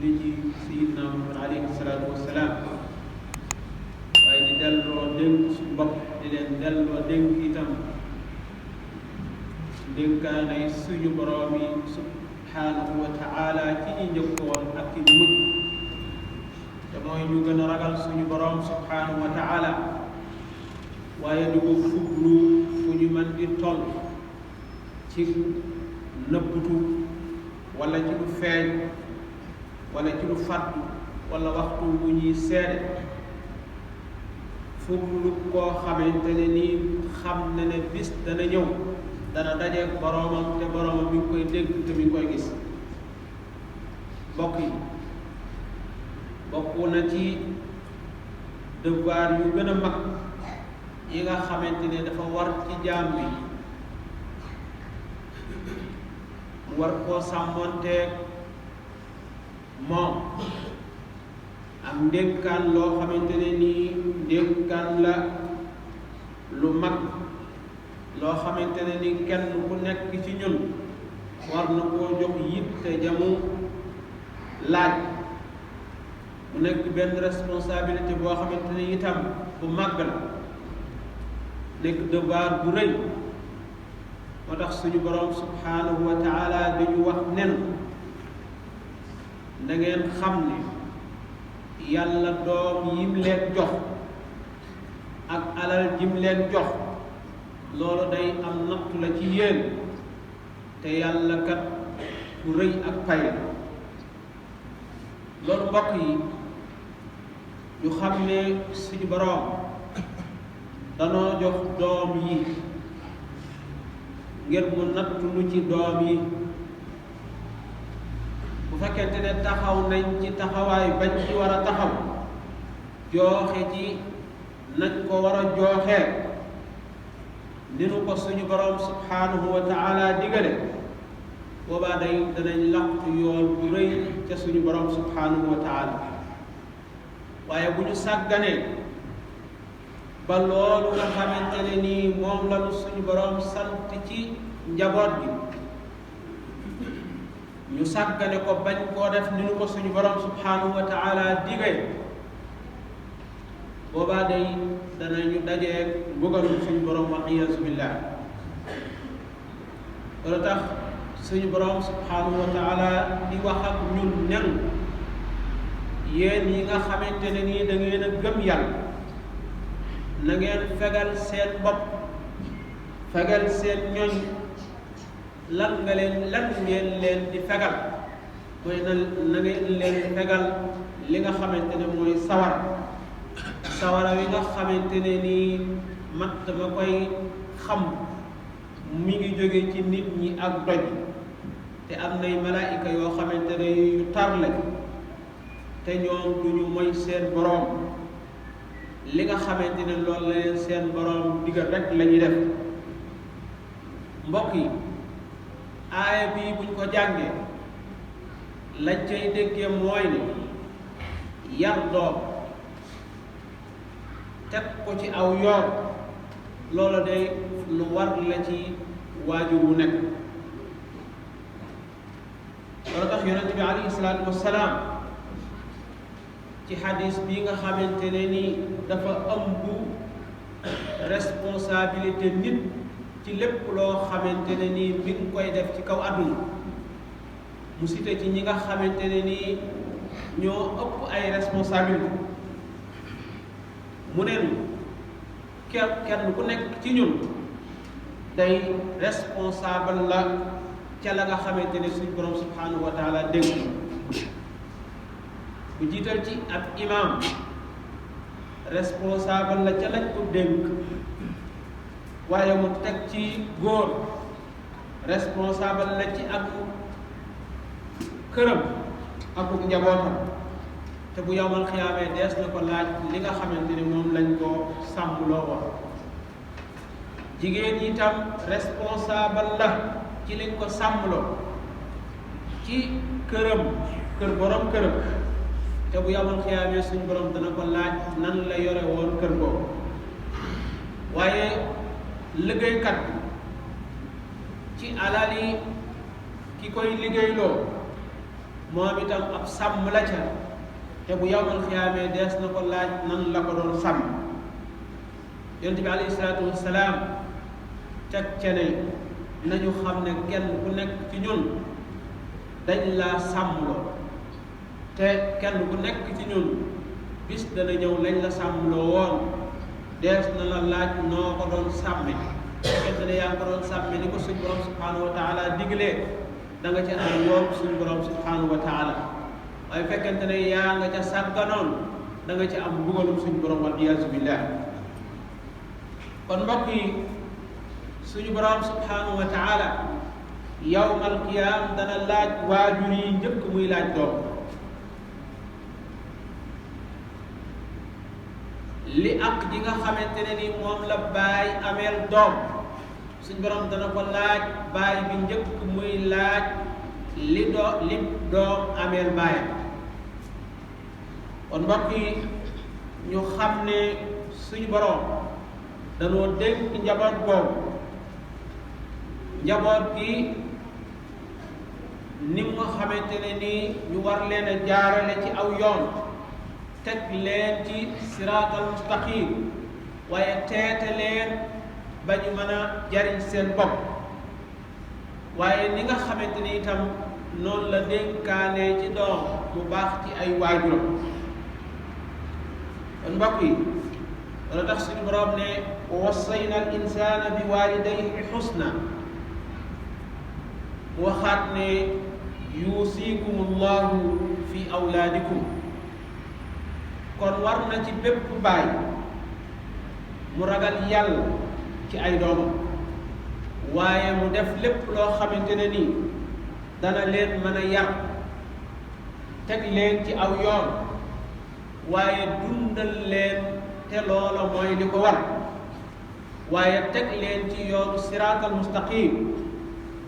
julli ci Sayyidina Muhammad alayhi salaatu wassalaam waaye di delloo dénk suñu bopp di leen delloo dénk itam dénkaanay suñu boroom yi subhaanahu wa taala ci ñi njëkkoon ak ci mujj te mooy ñu gën a ragal suñu boroom subhaanahu wa taala waaye di ko fuglu fu ñu mën di toll ci nëbbutu wala ci lu feeñ wala ci lu fàddu wala waxtu bu ñuy seede fuglu koo xamante ne nii xam na ne bis dana ñëw dana dajeek boroomam te boroomam mi ngi koy dégg te mi ngi koy gis mbokk yi bokk na ci devoir yu gën a mag yi nga xamante ne dafa war ci jaam bi mu war koo sàmmonteeg moom am ndénkaan loo xamante ne nii ndénkaan la lu mag loo xamante ne ni kenn ku nekk ci ñun war na koo jox yitte jamu laaj mu nekk benn responsabilité boo xamante ne itam bu màgg la nekk devoir bu rëy moo tax suñu boroom subhaanahu wa taala dañu wax nen da ngeen xam ne yàlla doom yim leen jox ak alal jim leen jox loolu day am nattu la ci yéen te yàlla kat ku rëy ak pay la loolu mbokk yi ñu xam ne suñu boroom danoo jox doom yi ngir mu nattu lu ci doom yi bu fekkente ne taxaw nañ ci taxawaay bañ ci war a taxaw jooxe ci nañ ko war a jooxee ni nu ko suñu boroom subhaanahu wa taala digale boobaa danañ laq yool bu rëy ca suñu boroom subhaanahu wa taala waaye bu ñu sàgganee ba loolu nga xamante ne nii moom lañu suñu boroom sant ci njaboot bi ñu sàggane ko bañ koo def ni nu ko suñu boroom subhaanahu wa taala digale boobaa danañu dajeeg mbugalum suñu boroom wa iyaazu billah loolu tax suñu boroom subhaanahu wa taala di wax ak ñun nen yéen yi nga xamante ne nii da ngeen a gëm yàlla na ngeen fegal seen bopp fegal seen ñoñ lan ngeen leen di fegal mooy na ngeen leen di fegal li nga xamante ne mooy sawara wi nga xamante ne nii matt ma koy xam mi ngi jóge ci nit ñi ak doj te am nay malaayika yoo xamante ne yu tar lañ te ñoom duñu moy seen boroom li nga xamante ne loolu la leen seen boroom digal rek la ñuy def mbokk yi aaya bii buñ ko jàngee lañ cay déggee mooy ne yar doom teg ko ci aw yoon loolu day lu war la ci waajur wu nekk loolu tax yonent bi alayhi salaatu wassalaam ci xadis bi nga xamante ne ni dafa ëmb responsabilité nit ci lépp loo xamante ne nii mi ngi koy def ci kaw àdduna mu cité ci ñi nga xamante ne nii ñoo ëpp ay responsabilité mu neen kenn ku nekk ci ñun day responsable la ca la nga xamante ne suñu borom subhanahu wa taala dénk bu jiital ci ab imam responsable la ca lañ ko dénk waaye mu teg ci góor responsable la ci ak këram ak njabootam te bu yawmal xiyaamee dees na ko laaj li nga xamante ni moom lañ ko sàmmloo woon jigéen yi tam responsable la ci liñ ko sàmmloo ci këram kër borom këram te bu yawmal xiyaamee suñ borom dana ko laaj nan la yore woon kër boobu waaye liggéeykat bi ci alal yi ki koy liggéeyloo moom itam ab sàmm la ca te bu yawmal xiyaamee dees na ko laaj nan la ko doon sàmm. yonent bi alayhi salaatu wassalaam teg ca ne nañu xam ne kenn ku nekk ci ñun dañ laa sàmmloo te kenn ku nekk ci ñun bis dana ñëw lañ la sàmmloo woon dees na la laaj noo ko doon sàmme fekkente ne yaa ngi ko doon sàmme ni ko suñu borom subhanahu wa taala diglee da nga ci am yoon suñu borom subhanahu wa taala waaye fekkente ne yaa nga ca sàgganoon da nga ci am mbugalum suñu borom wal iyaazu billah. kon mbokk yi suñu borom subhanahu wa taala yawmal qiyaam dana laaj waajur yi njëkk muy laaj doom. li ak ji nga xamante ne ni moom la baay ameel doom suñu borom dana ko laaj baay bi njëkk muy laaj li doom ameel baayam. kon mbokk yi ñu xam ne suñu borom danoo dénk njaboot boobu njaboot gi ni nga xamante ne nii ñu war leen a jaarale ci aw yoon teg leen ci siraatal mustaqim waaye teete leen ba ñu mën a jariñ seen bopp waaye ni nga xamante ni itam noonu la dénkaane ci doom mu baax ci ay waajuram. kon mbokk yi loolu tax suñu borom ne wassayna al insana bi walidayhi xusna waxaat ne yuusikum allahu fi awlaadikum. kon war na ci bépp baay mu ragal yàlla ci ay doomam waaye mu def lépp loo xamante ne nii dana leen mën a yar teg leen ci aw yoon waaye dundal leen te loola mooy li ko war waaye teg leen ci yoonu siraatal mustaqim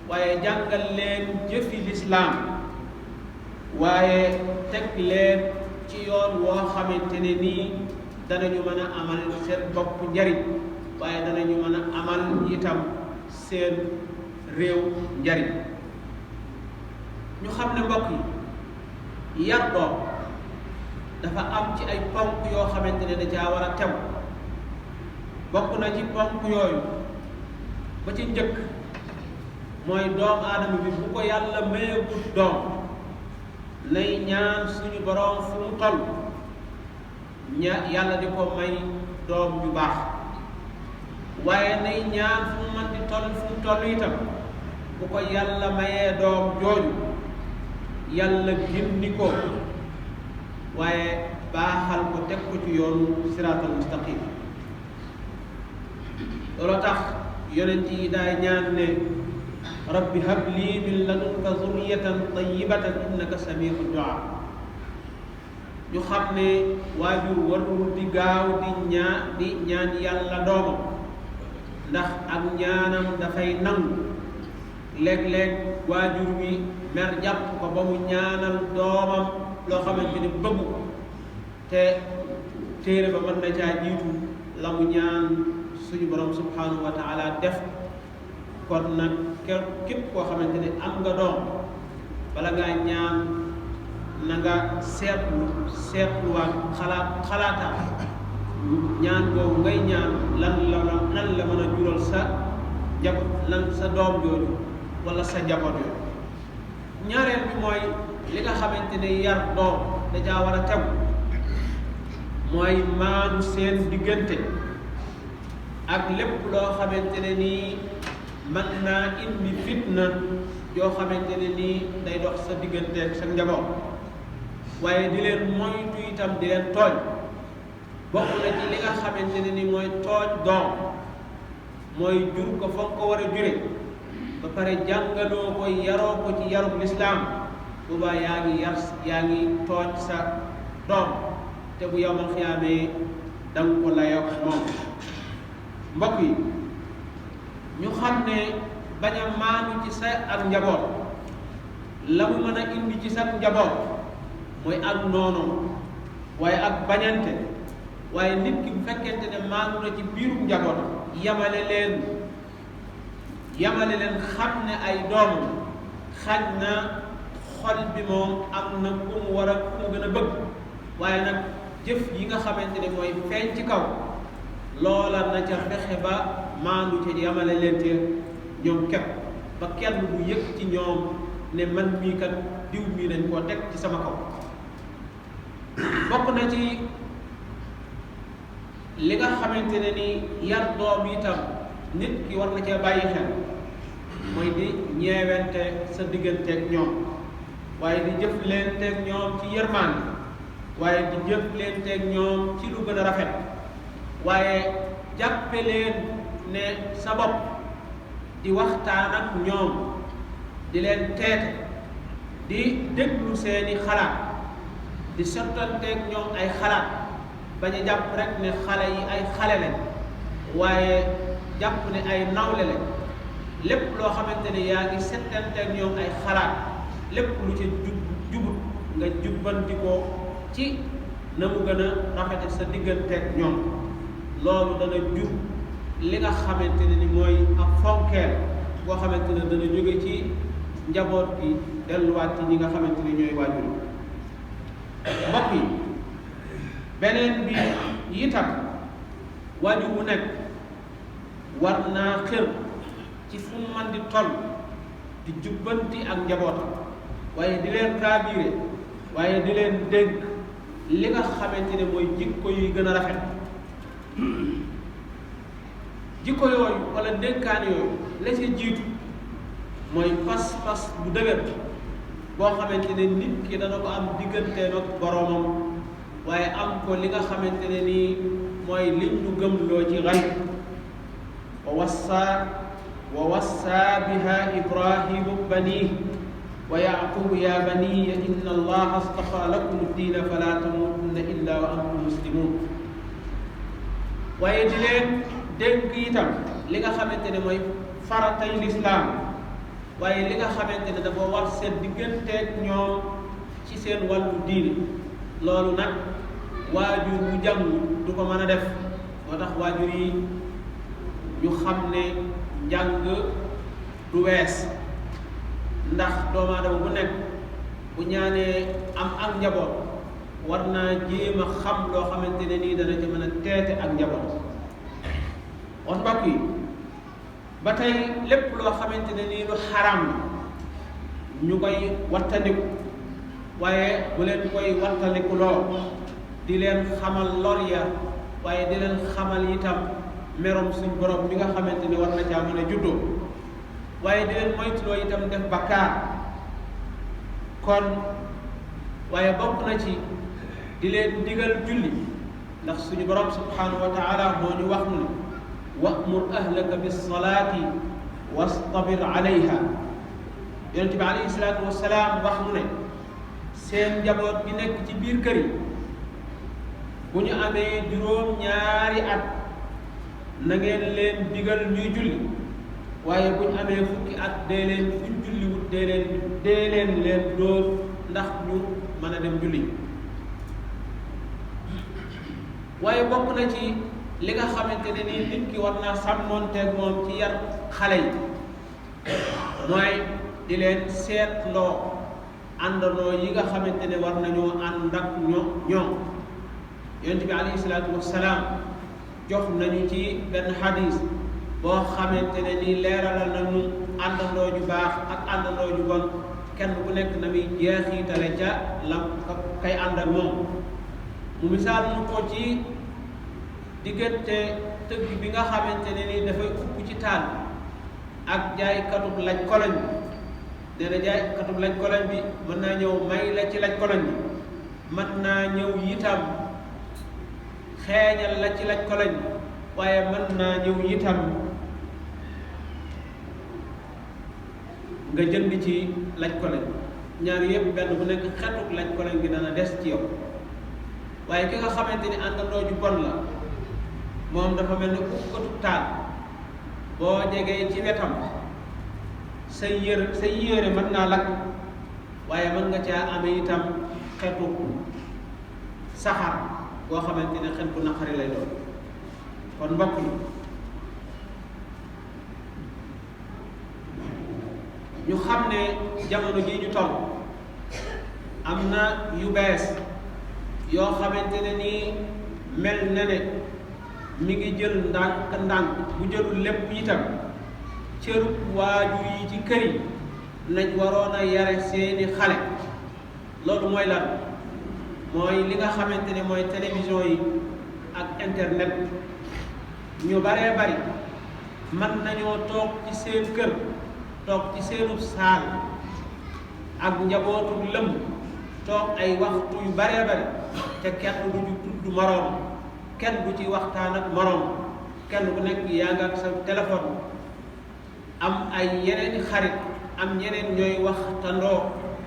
waaye jàngal leen jëfi lislaam waaye teg leen ci yoon woo xamante ne nii danañu mën a amal seen bopp njariñ waaye danañu mën a amal itam seen réew njariñ. ñu xam ne mbokk yi yar doom dafa am ci ay ponk yoo xamante ne da caa war a tew. bokk na ci ponk yooyu ba ci njëkk mooy doomu aadama bi bu ko yàlla mayegut doom nay ñaan suñu borom fu mu toll yàlla di ko may doom ju baax waaye nay ñaan fu mu mën di toll fu mu toll itam bu ko yàlla mayee doom jooju yàlla gindi ko waaye baaxal ko teg ko ci yoonu siraatal mustaqim. loolu tax yonent yi daay ñaan ne rabbi hab lii min ladunka zurriyatan tayyibatan innaka samiu du'a. ñu xam ne waajur warul di gaaw di ñaan yàlla doomam ndax ak ñaanam dafay nangu. léeg-léeg waajur wi mer jàpp ko ba mu ñaanal doomam loo xamante ni bëgg ko te téere ba mën na caa jiitu la mu ñaan suñu borom subhanahu wa taala def. kon nag képp koo xamante ne am nga doom bala ngaa ñaan na nga seetluwaat xalaataat ñaan boobu ngay ñaan lan la mën a jural sa doom jooju wala sa njaboot yooyu. ñaareel bi mooy li nga xamante ne yar doom da caa war a tegu mooy maanu seen diggante ak lépp loo xamante ne nii mën naa indi fitna yoo xamante ne nii day dox sa diggante ak sa njaboot waaye di leen moytu itam di leen tooñ. bokk na ci li nga xamante ne nii mooy tooñ doom mooy jur ko fa nga ko war a jure ba pare jàngaloo ko yaroo ko ci yarub lislaam boobaa yaa ngi tooñ sa doom te bu yawmal xiyaamee danga ko layoo moom. mbokk yi ñu xam ne bañ a maanu ci sa ak njaboot la mu mën a indi ci sa njaboot mooy ak noonu waaye ak bañante waaye nit ki bu fekkente ne maanu na ci biirum njaboot yamale leen xam ne ay doomam xaj na xol bi moom am na ku mu war a ku mu gën a bëgg waaye nag jëf yi nga xamante ne mooy feeñ ci kaw loola na ca fexe ba maandu ca yamale leen te ñoom képp ba kenn du yëg ci ñoom ne man mii kat diw mii dañ koo teg ci sama kaw. bokk na ci li nga xamante ne ni yar doom itam nit ki war na cee bàyyi xel mooy di ñeewente sa digganteeg ñoom waaye di jëflanteeg ñoom ci yërmande waaye di jëflanteeg ñoom ci lu gën a rafet waaye jàppe leen ne sa bopp di waxtaan ak ñoom di leen teete di déglu seeni xalaat di sottanteeg ñoom ay xalaat bañ a jàpp rek ne xale yi ay xale lañ waaye jàpp ne ay nawle lañ lépp loo xamante ne yaa ngi settanteeg ñoom ay xalaat lépp lu ci jubut nga jubbanti ko ci na mu gën a rafete sa digganteeg ñoom loolu dana jub li nga xamante ne ni mooy ak fonkeel boo xamante ne dana jóge ci njaboot bi delluwaat ci ñi nga xamante ni ñooy waajur mbokk yi beneen bi itam waajur bu nekk war naa xër ci fu mu man di toll di jubbanti ak njabootam waaye di leen raabire waaye di leen dénk li nga xamante ne mooy jikko yuy gën a rafet jikko yooyu wala dénkaan yooyu la ca jiitu mooy pas-pas bu dëgër boo xamante ne nit ki dana ko am digganteem ak boroomam waaye am ko li nga xamante ne nii mooy liñ ñu gëmloo ci xay wa wassa biha ibrahimu banihi wa yaqubu ya baniya inna allaha astafa lakum diina fala tamutunna illa wa antum muslimun waaye di leen dénk itam li nga xamante ne mooy faratay lislaam waaye li nga xamante ne dafa war seen digganteeg ñoom ci seen wàllu diine loolu nag waajur bu jàng du ko mën a def moo tax waajur yi ñu xam ne njàng du wees ndax doomu aadama bu nekk bu ñaanee am ak njaboot war naa jéem a xam loo xamante ne nii dana ci mën a teete ak njaboot on mbokk yi ba tey lépp loo xamante ne nii lu xaram ñu koy wattandiku waaye bu leen koy wattandiku loo di leen xamal lor ya waaye di leen xamal itam merom suñ borom bi nga xamante ne war na caa mën a juddoo waaye di leen moytuloo itam def bakkaar kon waaye bokk na ci di leen digal julli ndax suñu borom subhanahu wa taala moo ñu wax ne wa'mur ahlaka bis-salaati wastabir alayha yonente bi alayhi salaatu wasalaam wax mu ne seen njaboot gi nekk ci biir kër yi bu ñu amee juróom-ñaari at na ngeen leen digal ñuy julli waaye bu ñu amee fukki at dee leen fuñ julliwut dee leen dóor ndax ñu mën a dem julli waaye bokk na ci li nga xamante ne nii nit ki war naa sàmmoonteeg moom ci yar xale yi mooy di leen seetloo àndandoo yi nga xamante ne war nañoo ànd ak ñoom yonent bi alayhi salaatu wassalaam jox nañu ci benn xadis boo xamante ne nii leeralal nañu àndandoo ju baax ak àndandoo ju bon kenn ku nekk na muy jeexitale ca la kay ànd ak moom mu misaal nu ko ci diggante tëgg bi nga xamante ne nii dafay upp ci taal ak jaaykatub laj koloñ bi nee na jaaykatub laj koloñ bi mën naa ñëw may la ci laj koloñ bi mën naa ñëw itam xeeñal la ci laj koloñ bi waaye mën naa ñëw itam nga jënd ci laj koloñ ñaar yëpp benn bu nekk xetuk laj koloñ gi dana des ci yow waaye ki nga xamante ni àndandoo ju bon la moom dafa mel ni uppkatu taal boo jegee ci wetam sa yére mën naa lakk waaye mën nga caa amee itam xetu saxaar boo xamante ne xet bu naqari lay doon kon mbokk yi ñu xam ne jamono jii ñu toll am na yu bees yoo xamante ne nii mel na ne mi ngi jël ndànk bu jëlul lépp itam cëru waajur yi ci kër yi lañ waroon a yare seeni xale. loolu mooy lan mooy li nga xamante ne mooy télévision yi ak internet. ñu baree bari mën nañoo toog ci seen kër toog ci seenu saal ak njabootu lëm toog ay waxtu yu baree bari te kenn du ñu tudd moroom kenn du ci waxtaan ak moroom kenn ku nekk yaa nga ak sa téléphone am ay yeneen xarit am ñeneen ñooy waxtandoo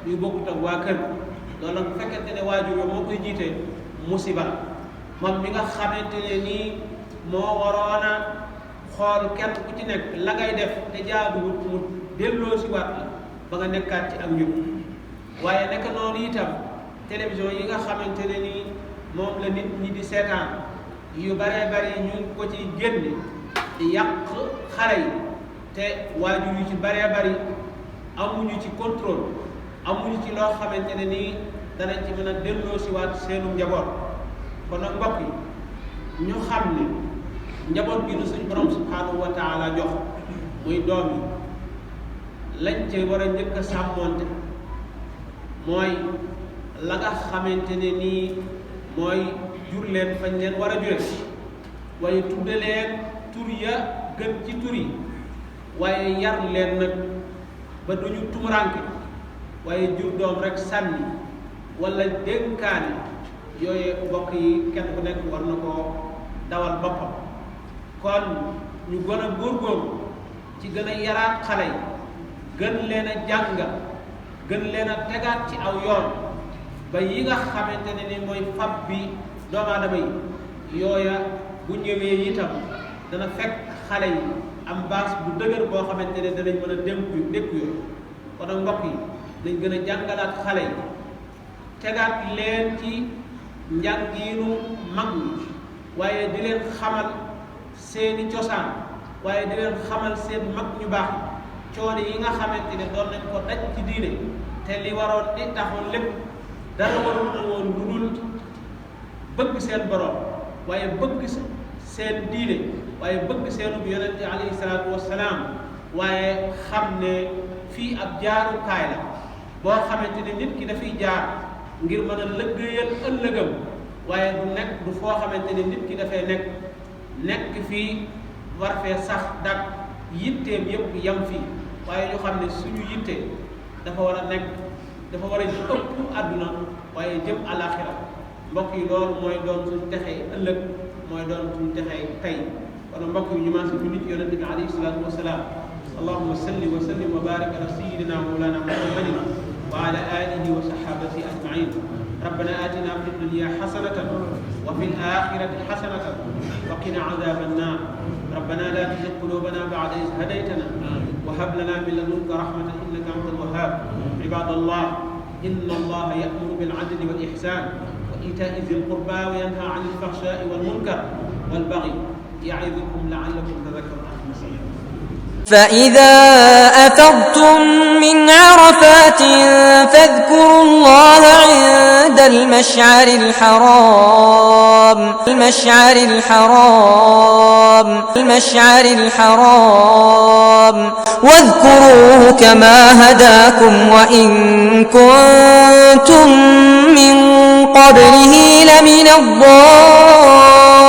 yu bokkut ak waa kër. loolu nag bu fekkente ne waajur yo moo koy jiite musiba moom mi nga xamante ne nii moo waroon a xool kenn ku ci nekk la ngay def te jaaduwut mu delloo si waat la ba nga nekkaat ci ak njub. waaye nekk noonu itam télévision yi nga xamante ne nii moom la nit ñi di seetaan yu baree bari ñu ngi ko ci génne di yàq xale yi te waajur yu ci baree bari amuñu ci contrôle amuñu ci loo xamante ne nii danañ ci mën a delloo si waat seenu njaboot. kon nag mbokk yi ñu xam ne njaboot gi nu suñu borom subhanahu wa taala jox muy doom yi lañ ci war a njëkk a sàmmoonte mooy la nga xamante ne nii mooy jur leen fañ leen war a jure waaye tudde leen tur ya gën ci tur yi waaye yar leen nag ba duñu tumuranke waaye jur doom rek sànni wala dénkaane yooyu mbokk yi kenn ku nekk war na koo dawal boppam. kon ñu gën a góorgóorlu ci gën a yaraat xale yi gën leen a jàngal gën leen a tegaat ci aw yoon ba yi nga xamante ne ni mooy fab bi doomu aadama yi yooya bu ñëwee itam dana fekk xale yi am base bu dëgër boo xamante ne danañ mën a dékku yooyu. kon nag mbokk yi dañ gën a jàngalaat xale yi tegaat leen ci njàngiinu mag ñi waaye di leen xamal seeni cosaan waaye di leen xamal seen mag ñu baax coono yi nga xamante ne doon nañ ko daj ci diine te li waroon di taxoon lépp dara warul woon lu dul bëgg seen borom waaye bëgg seen diine waaye bëgg seenu bi yonente alayhi salaatu wassalaam waaye xam ne fii ab jaarukaay la boo xamante ne nit ki dafay jaar ngir mën a lëggéeyal ëllëgam waaye du nekk du foo xamante ne nit ki dafay nekk fii war fee sax dak yitteem yëpp yam fii waaye ñu xam ne suñu yitte dafa war a ëpp àdduna waaye jëm alaxira. mbokk yi loolu mooy doon suñu texee ëllëg mooy doon suñu texee tey. kon mbokk yi ñu maa si nit yonente bi alayhi salaatu wasalaam allahumma salli wa sallim wa barik ala sayyidina mawlana muhammadin wa ala alihi wa sahabatihi ajmain. ربنا آتنا في الدنيا حسنة وفي الآخرة حسنة وقنا عذاب النار. ربنا لا تزغ قلوبنا بعد إذ هديتنا وهب لنا من لدنك رحمة إنك أنت الوهاب. عباد الله إن الله يأمر بالعدل والإحسان وإيتاء ذي القربى وينهى عن الفحشاء والمنكر والبغي يعظكم لعلكم تذكرون. فإذا أفضتم من عرفات فاذكروا الله عند المشعر الحرام واذكروه كما هداكم وإن كنتم من قبله لمن الضالين.